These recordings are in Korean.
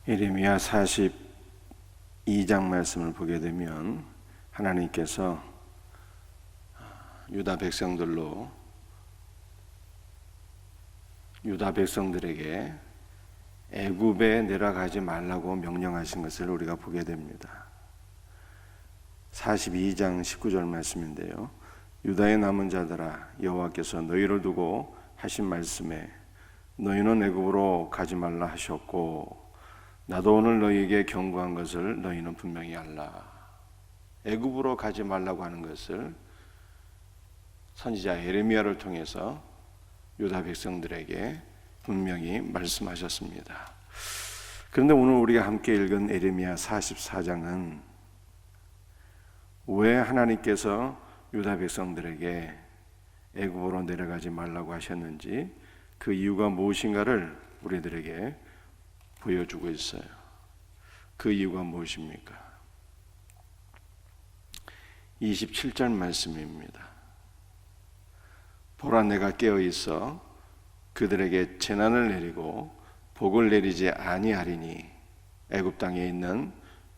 예레미야 42장 말씀을 보게 되면 하나님께서 유다 백성들에게 애굽에 내려가지 말라고 명령하신 것을 우리가 보게 됩니다. 42장 19절 말씀인데요. 유다의 남은 자들아, 여호와께서 너희를 두고 하신 말씀에 너희는 애굽으로 가지 말라 하셨고 나도 오늘 너희에게 경고한 것을 너희는 분명히 알라. 애굽으로 가지 말라고 하는 것을 선지자 예레미야를 통해서 유다 백성들에게 분명히 말씀하셨습니다. 그런데 오늘 우리가 함께 읽은 예레미야 44장은 왜 하나님께서 유다 백성들에게 애굽으로 내려가지 말라고 하셨는지, 그 이유가 무엇인가를 우리들에게 보여주고 있어요. 그 이유가 무엇입니까? 27절 말씀입니다. 보라, 내가 깨어 있어 그들에게 재난을 내리고 복을 내리지 아니하리니 애굽 땅에 있는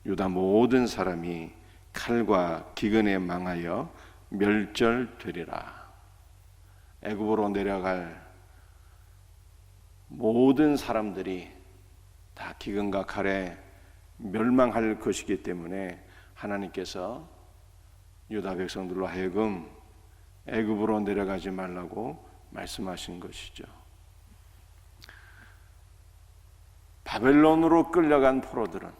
유다 모든 사람이 칼과 기근에 망하여 멸절되리라. 애굽으로 내려갈 모든 사람들이 다 기근과 칼에 멸망할 것이기 때문에 하나님께서 유다 백성들로 하여금 애굽으로 내려가지 말라고 말씀하신 것이죠. 바벨론으로 끌려간 포로들은,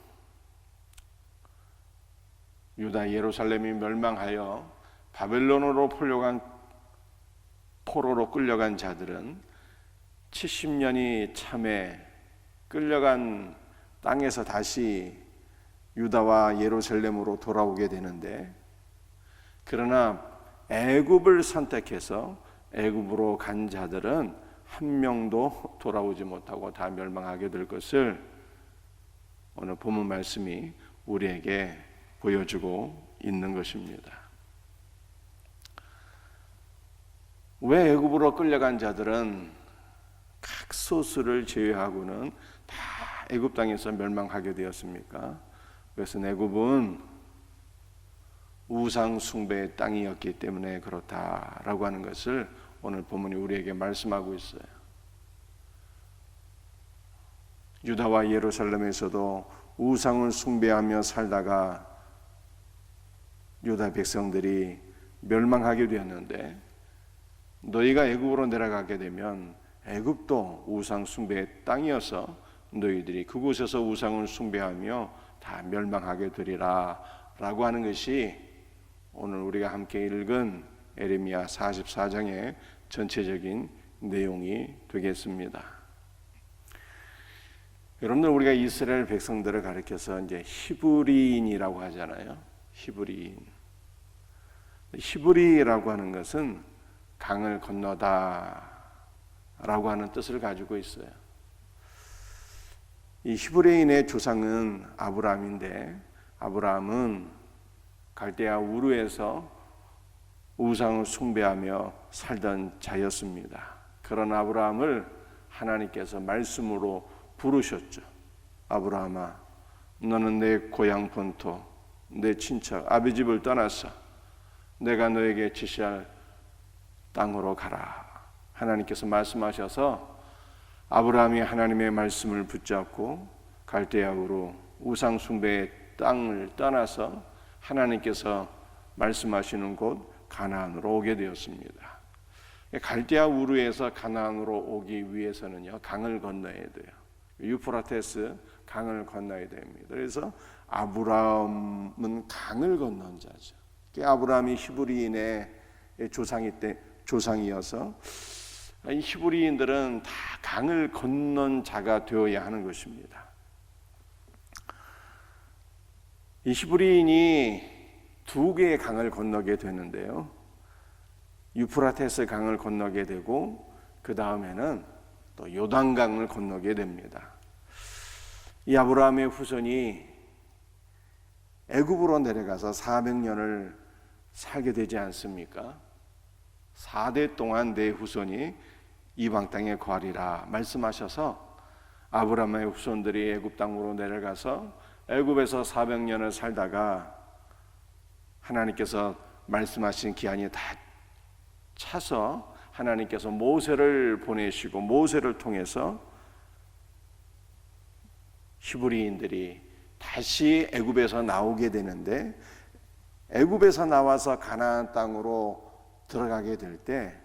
유다 예루살렘이 멸망하여 바벨론으로 포로로 끌려간 자들은 70년이 참에 끌려간 땅에서 다시 유다와 예루살렘으로 돌아오게 되는데, 그러나 애굽을 선택해서 애굽으로 간 자들은 한 명도 돌아오지 못하고 다 멸망하게 될 것을 오늘 본문 말씀이 우리에게 보여주고 있는 것입니다. 왜 애굽으로 끌려간 자들은 각소수를 제외하고는 다 애굽 땅에서 멸망하게 되었습니까? 그것은 애굽은 우상 숭배의 땅이었기 때문에 그렇다라고 하는 것을 오늘 본문이 우리에게 말씀하고 있어요. 유다와 예루살렘에서도 우상을 숭배하며 살다가 유다 백성들이 멸망하게 되었는데, 너희가 애굽으로 내려가게 되면 애굽도 우상 숭배의 땅이어서 너희들이 그곳에서 우상을 숭배하며 다 멸망하게 되리라 라고 하는 것이 오늘 우리가 함께 읽은 예레미야 44장의 전체적인 내용이 되겠습니다. 여러분들, 우리가 이스라엘 백성들을 가리켜서 이제 히브리인이라고 하잖아요. 히브리라고 하는 것은 강을 건너다 라고 하는 뜻을 가지고 있어요. 이 히브리인의 조상은 아브라함인데, 아브라함은 갈대아 우르에서 우상을 숭배하며 살던 자였습니다. 그런 아브라함을 하나님께서 말씀으로 부르셨죠. 아브라함아, 너는 내 고향 본토, 내 친척 아비 집을 떠나서 내가 너에게 지시할 땅으로 가라. 하나님께서 말씀하셔서 아브라함이 하나님의 말씀을 붙잡고 갈대아우로 우상 숭배의 땅을 떠나서 하나님께서 말씀하시는 곳 가나안으로 오게 되었습니다. 갈대아 우르에서 가나안으로 오기 위해서는요, 강을 건너야 돼요. 유프라테스 강을 건너야 됩니다. 그래서 아브라함은 강을 건넌 자죠. 아브라함이 히브리인의 조상이어서 이 히브리인들은 다 강을 건넌 자가 되어야 하는 것입니다. 이 히브리인이 두 개의 강을 건너게 되는데요, 유프라테스 강을 건너게 되고 그 다음에는 또 요단강을 건너게 됩니다. 이 아브라함의 후손이 애굽으로 내려가서 400년을 살게 되지 않습니까? 4대 동안 내 후손이 이방 땅에 거하리라 말씀하셔서 아브라함의 후손들이 애굽 땅으로 내려가서 애굽에서 400년을 살다가 하나님께서 말씀하신 기한이 다 차서 하나님께서 모세를 보내시고 모세를 통해서 히브리인들이 다시 애굽에서 나오게 되는데, 애굽에서 나와서 가나안 땅으로 들어가게 될 때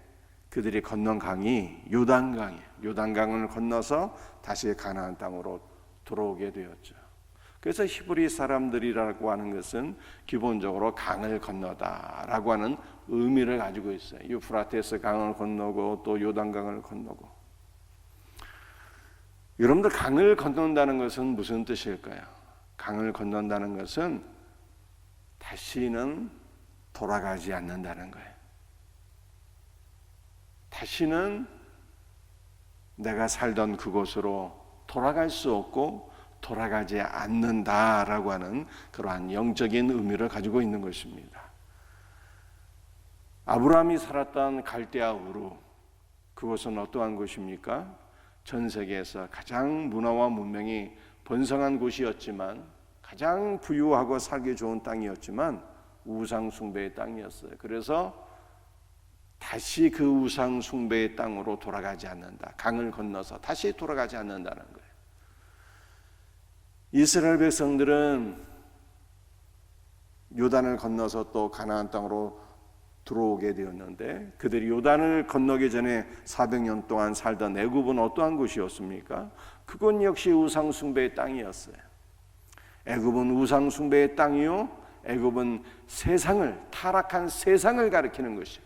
그들이 건넌 강이 요단강이에요. 요단강을 건너서 다시 가나안 땅으로 들어오게 되었죠. 그래서 히브리 사람들이라고 하는 것은 기본적으로 강을 건너다라고 하는 의미를 가지고 있어요. 유프라테스 강을 건너고 또 요단강을 건너고. 여러분들, 강을 건넌다는 것은 무슨 뜻일까요? 강을 건넌다는 것은 다시는 돌아가지 않는다는 거예요. 다시는 내가 살던 그곳으로 돌아갈 수 없고 돌아가지 않는다라고 하는 그러한 영적인 의미를 가지고 있는 것입니다. 아브라함이 살았던 갈대아 우르, 그곳은 어떠한 곳입니까? 전 세계에서 가장 문화와 문명이 번성한 곳이었지만, 가장 부유하고 살기 좋은 땅이었지만 우상 숭배의 땅이었어요. 그래서 다시 그 우상 숭배의 땅으로 돌아가지 않는다. 강을 건너서 다시 돌아가지 않는다는 거예요. 이스라엘 백성들은 요단을 건너서 또 가나안 땅으로 들어오게 되었는데, 그들이 요단을 건너기 전에 400년 동안 살던 애굽은 어떠한 곳이었습니까? 그건 역시 우상 숭배의 땅이었어요. 애굽은 우상 숭배의 땅이요, 애굽은 세상을, 타락한 세상을 가리키는 것이에요.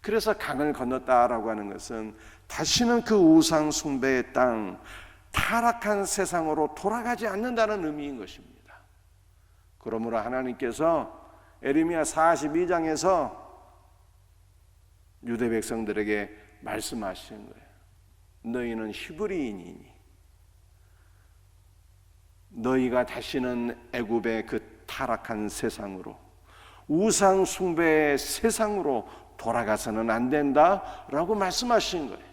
그래서 강을 건넜다라고 하는 것은 다시는 그 우상 숭배의 땅, 타락한 세상으로 돌아가지 않는다는 의미인 것입니다. 그러므로 하나님께서 에레미야 42장에서 유대 백성들에게 말씀하시는 거예요. 너희는 히브리인이니 너희가 다시는 애굽의 그 타락한 세상으로, 우상 숭배의 세상으로 돌아가서는 안 된다라고 말씀하신 거예요.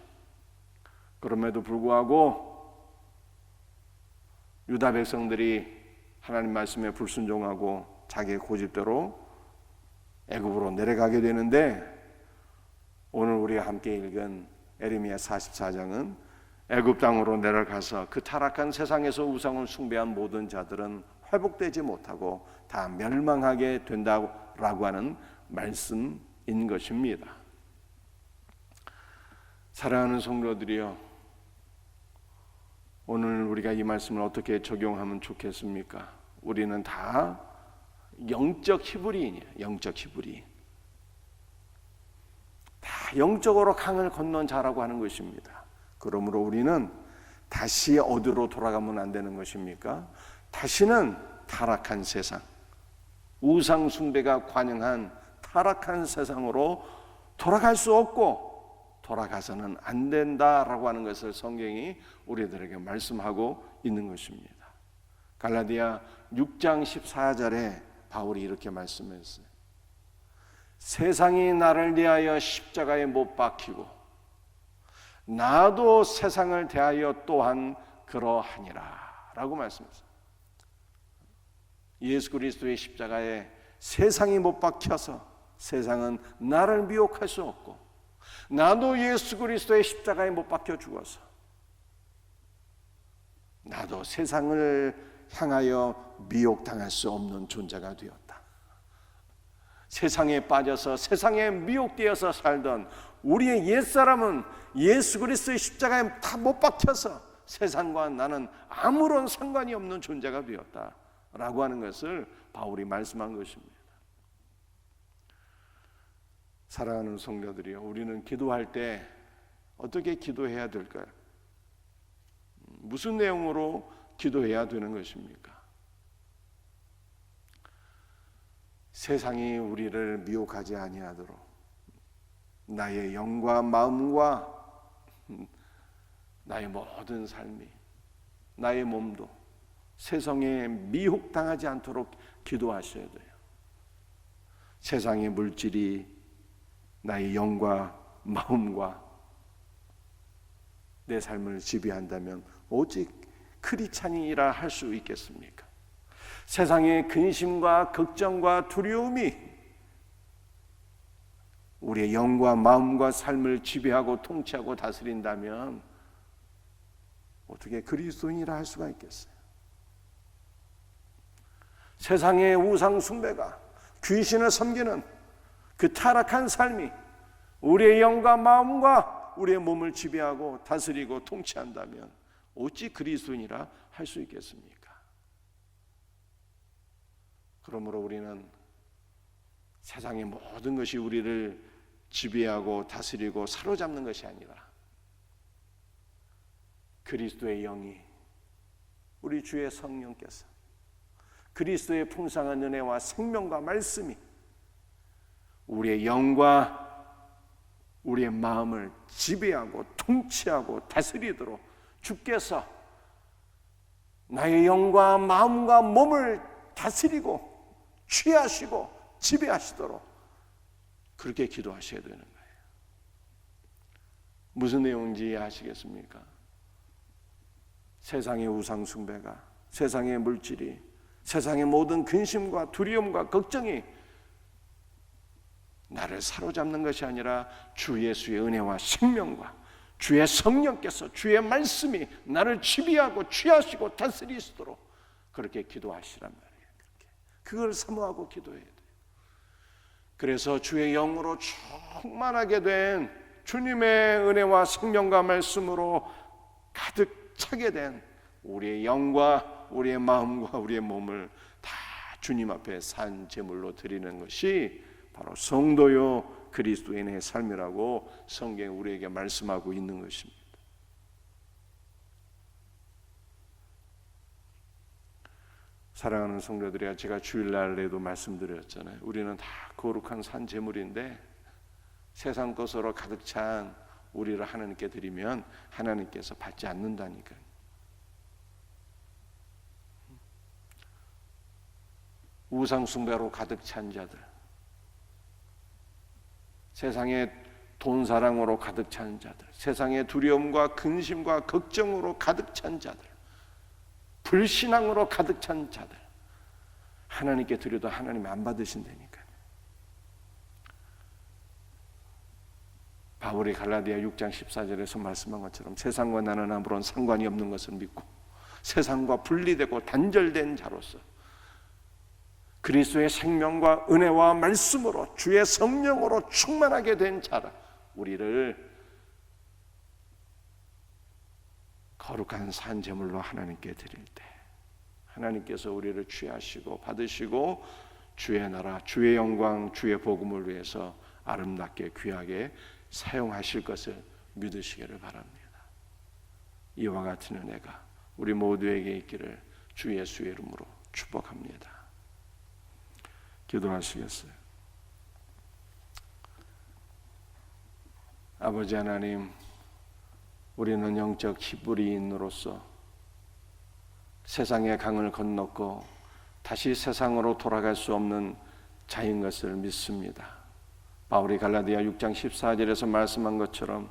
그럼에도 불구하고 유다 백성들이 하나님 말씀에 불순종하고 자기의 고집대로 애굽으로 내려가게 되는데, 오늘 우리가 함께 읽은 에레미야 44장은 애굽 땅으로 내려가서 그 타락한 세상에서 우상을 숭배한 모든 자들은 회복되지 못하고 다 멸망하게 된다라고 하는 말씀인 것입니다. 사랑하는 성도들이여, 오늘 우리가 이 말씀을 어떻게 적용하면 좋겠습니까? 우리는 다 영적 히브리인이에요. 영적 히브리인. 다 영적으로 강을 건넌 자라고 하는 것입니다. 그러므로 우리는 다시 어디로 돌아가면 안 되는 것입니까? 다시는 타락한 세상, 우상 숭배가 관영한 타락한 세상으로 돌아갈 수 없고 돌아가서는 안 된다라고 하는 것을 성경이 우리들에게 말씀하고 있는 것입니다. 갈라디아 6장 14절에 바울이 이렇게 말씀했어요. 세상이 나를 대하여 십자가에 못 박히고 나도 세상을 대하여 또한 그러하니라 라고 말씀했어요. 예수 그리스도의 십자가에 세상이 못 박혀서 세상은 나를 미혹할 수 없고, 나도 예수 그리스도의 십자가에 못 박혀 죽어서 나도 세상을 향하여 미혹당할 수 없는 존재가 되었다. 세상에 빠져서 세상에 미혹되어서 살던 우리의 옛사람은 예수 그리스도의 십자가에 다 못 박혀서 세상과 나는 아무런 상관이 없는 존재가 되었다라고 하는 것을 바울이 말씀한 것입니다. 사랑하는 성도들이여, 우리는 기도할 때 어떻게 기도해야 될까요? 무슨 내용으로 기도해야 되는 것입니까? 세상이 우리를 미혹하지 아니하도록 나의 영과 마음과 나의 모든 삶이, 나의 몸도 세상에 미혹당하지 않도록 기도하셔야 돼요. 세상의 물질이 나의 영과 마음과 내 삶을 지배한다면 오직 크리스찬이라 할 수 있겠습니까? 세상의 근심과 걱정과 두려움이 우리의 영과 마음과 삶을 지배하고 통치하고 다스린다면 어떻게 그리스도인이라 할 수가 있겠어요? 세상의 우상 숭배가, 귀신을 섬기는 그 타락한 삶이 우리의 영과 마음과 우리의 몸을 지배하고 다스리고 통치한다면 어찌 그리스도인이라 할 수 있겠습니까? 그러므로 우리는 세상의 모든 것이 우리를 지배하고 다스리고 사로잡는 것이 아니라 그리스도의 영이, 우리 주의 성령께서 그리스도의 풍성한 은혜와 생명과 말씀이 우리의 영과 우리의 마음을 지배하고 통치하고 다스리도록 주께서 나의 영과 마음과 몸을 다스리고 취하시고 지배하시도록 그렇게 기도하셔야 되는 거예요. 무슨 내용인지 이해하시겠습니까? 세상의 우상 숭배가, 세상의 물질이, 세상의 모든 근심과 두려움과 걱정이 나를 사로잡는 것이 아니라 주 예수의 은혜와 생명과 주의 성령께서, 주의 말씀이 나를 지배하고 취하시고 다스리시도록 그렇게 기도하시란 말이에요. 그걸 사모하고 기도해야 돼요. 그래서 주의 영으로 충만하게 된 주님의 은혜와 생명과 말씀으로 가득 차게 된 우리의 영과 우리의 마음과 우리의 몸을 다 주님 앞에 산 제물로 드리는 것이 바로 성도요 그리스도인의 삶이라고 성경이 우리에게 말씀하고 있는 것입니다. 사랑하는 성도들이야, 제가 주일날에도 말씀드렸잖아요. 우리는 다 거룩한 산 제물인데 세상 것으로 가득 찬 우리를 하나님께 드리면 하나님께서 받지 않는다니까요. 우상 숭배로 가득 찬 자들, 세상의 돈 사랑으로 가득 찬 자들, 세상의 두려움과 근심과 걱정으로 가득 찬 자들, 불신앙으로 가득 찬 자들, 하나님께 드려도 하나님이 안 받으신다니까요. 바울이 갈라디아 6장 14절에서 말씀한 것처럼 세상과 나는 아무런 상관이 없는 것을 믿고 세상과 분리되고 단절된 자로서 그리스도의 생명과 은혜와 말씀으로 주의 성령으로 충만하게 된 자라 우리를 거룩한 산 제물로 하나님께 드릴 때 하나님께서 우리를 취하시고 받으시고 주의 나라, 주의 영광, 주의 복음을 위해서 아름답게 귀하게 사용하실 것을 믿으시기를 바랍니다. 이와 같은 은혜가 우리 모두에게 있기를 주 예수의 이름으로 축복합니다. 기도하시겠어요? 아버지 하나님, 우리는 영적 히브리인으로서 세상의 강을 건넜고 다시 세상으로 돌아갈 수 없는 자인 것을 믿습니다. 바울이 갈라디아 6장 14절에서 말씀한 것처럼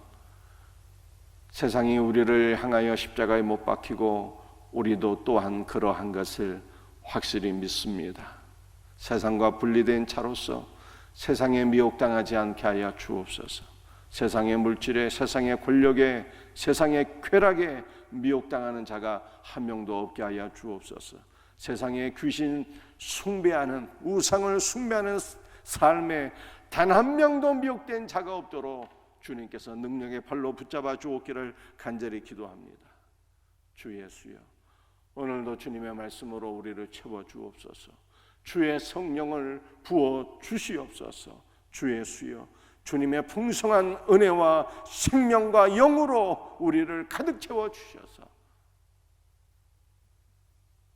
세상이 우리를 향하여 십자가에 못 박히고 우리도 또한 그러한 것을 확실히 믿습니다. 세상과 분리된 자로서 세상에 미혹당하지 않게 하여 주옵소서. 세상의 물질에, 세상의 권력에, 세상의 쾌락에 미혹당하는 자가 한 명도 없게 하여 주옵소서. 세상의 귀신 숭배하는, 우상을 숭배하는 삶에 단 한 명도 미혹된 자가 없도록 주님께서 능력의 팔로 붙잡아 주옵기를 간절히 기도합니다. 주 예수여, 오늘도 주님의 말씀으로 우리를 채워 주옵소서. 주의 성령을 부어 주시옵소서. 주 예수여, 주님의 풍성한 은혜와 생명과 영으로 우리를 가득 채워 주셔서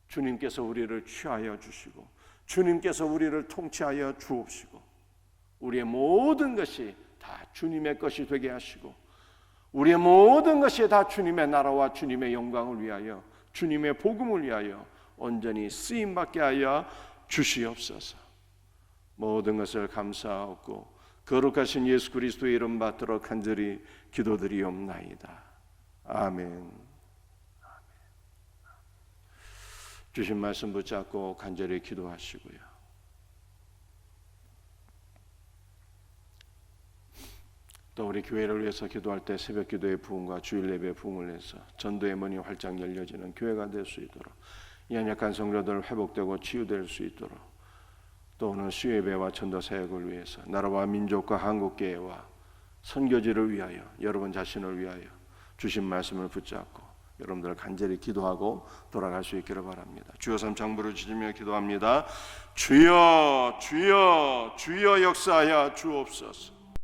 주님께서 우리를 취하여 주시고 주님께서 우리를 통치하여 주옵시고 우리의 모든 것이 다 주님의 것이 되게 하시고 우리의 모든 것이 다 주님의 나라와 주님의 영광을 위하여 주님의 복음을 위하여 온전히 쓰임받게 하여 주시옵소서. 모든 것을 감사하고 거룩하신 예수 그리스도의 이름 받들어 간절히 기도드리옵나이다. 아멘. 주신 말씀 붙잡고 간절히 기도하시고요. 또 우리 교회를 위해서 기도할 때 새벽 기도의 부흥과 주일 예배의 부흥을 해서 전도의 문이 활짝 열려지는 교회가 될 수 있도록, 연약한 성도들 회복되고 치유될 수 있도록, 또 오늘 수예배와 전도 사역을 위해서 나라와 민족과 한국교회와 선교지를 위하여, 여러분 자신을 위하여 주신 말씀을 붙잡고 여러분들 간절히 기도하고 돌아갈 수 있기를 바랍니다. 주여 삼창 부르짖으며 기도합니다. 주여 주여 주여 역사하여 주옵소서.